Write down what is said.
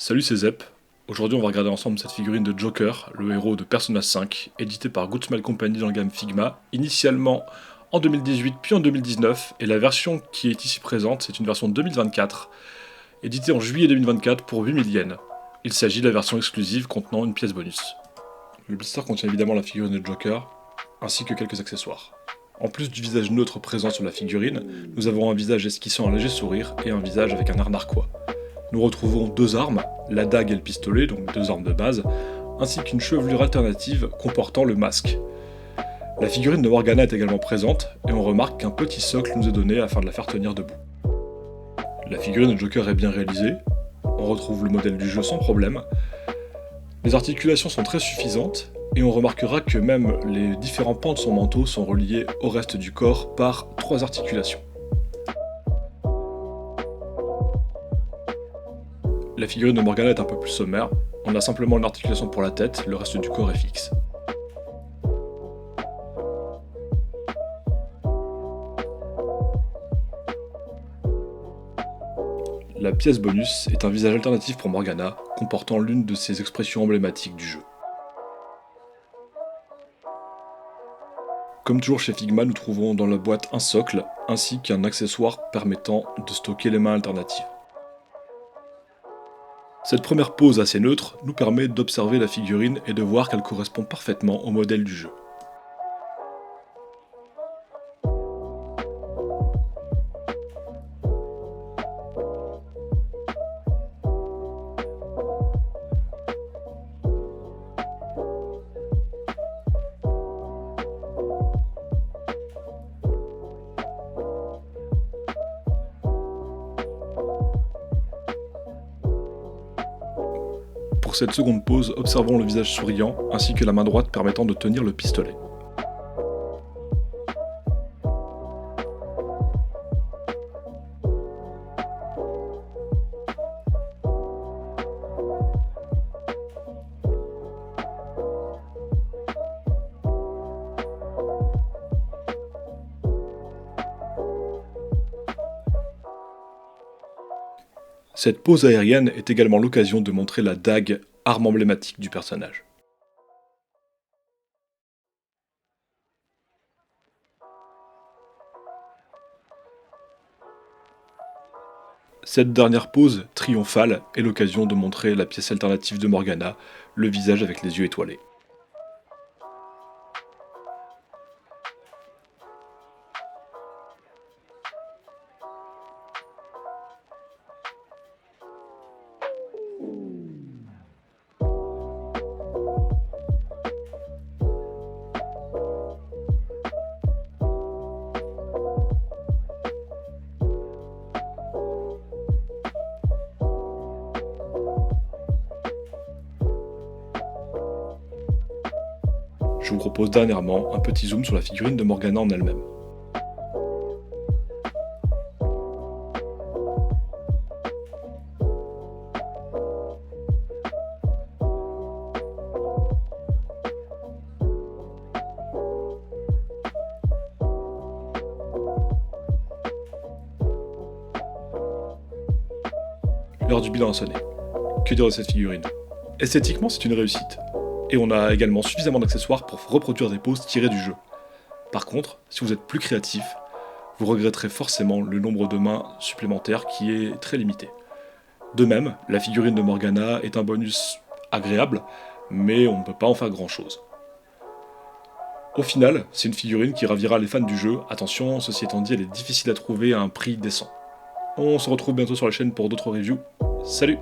Salut, c'est Zep. Aujourd'hui, on va regarder ensemble cette figurine de Joker, le héros de Persona 5, édité par Good Smile Company dans le game Figma, initialement en 2018 puis en 2019, et la version qui est ici présente, c'est une version 2024, éditée en juillet 2024 pour 8000 yens. Il s'agit de la version exclusive contenant une pièce bonus. Le blister contient évidemment la figurine de Joker, ainsi que quelques accessoires. En plus du visage neutre présent sur la figurine, nous avons un visage esquissant un léger sourire et un visage avec un air narquois. Nous retrouvons deux armes, la dague et le pistolet, donc deux armes de base, ainsi qu'une chevelure alternative comportant le masque. La figurine de Morgana est également présente, et on remarque qu'un petit socle nous est donné afin de la faire tenir debout. La figurine de Joker est bien réalisée, on retrouve le modèle du jeu sans problème, les articulations sont très suffisantes, et on remarquera que même les différents pans de son manteau sont reliés au reste du corps par trois articulations. La figurine de Morgana est un peu plus sommaire, on a simplement une articulation pour la tête, le reste du corps est fixe. La pièce bonus est un visage alternatif pour Morgana, comportant l'une de ses expressions emblématiques du jeu. Comme toujours chez Figma, nous trouvons dans la boîte un socle, ainsi qu'un accessoire permettant de stocker les mains alternatives. Cette première pose assez neutre nous permet d'observer la figurine et de voir qu'elle correspond parfaitement au modèle du jeu. Pour cette seconde pose, observons le visage souriant, ainsi que la main droite permettant de tenir le pistolet. Cette pose aérienne est également l'occasion de montrer la dague, arme emblématique du personnage. Cette dernière pose, triomphale, est l'occasion de montrer la pièce alternative de Morgana, le visage avec les yeux étoilés. Je vous propose dernièrement un petit zoom sur la figurine de Morgana en elle-même. L'heure du bilan a sonné. Que dire de cette figurine? Esthétiquement, c'est une réussite. Et on a également suffisamment d'accessoires pour reproduire des poses tirées du jeu. Par contre, si vous êtes plus créatif, vous regretterez forcément le nombre de mains supplémentaires qui est très limité. De même, la figurine de Morgana est un bonus agréable, mais on ne peut pas en faire grand chose. Au final, c'est une figurine qui ravira les fans du jeu, attention, ceci étant dit, elle est difficile à trouver à un prix décent. On se retrouve bientôt sur la chaîne pour d'autres reviews. Salut!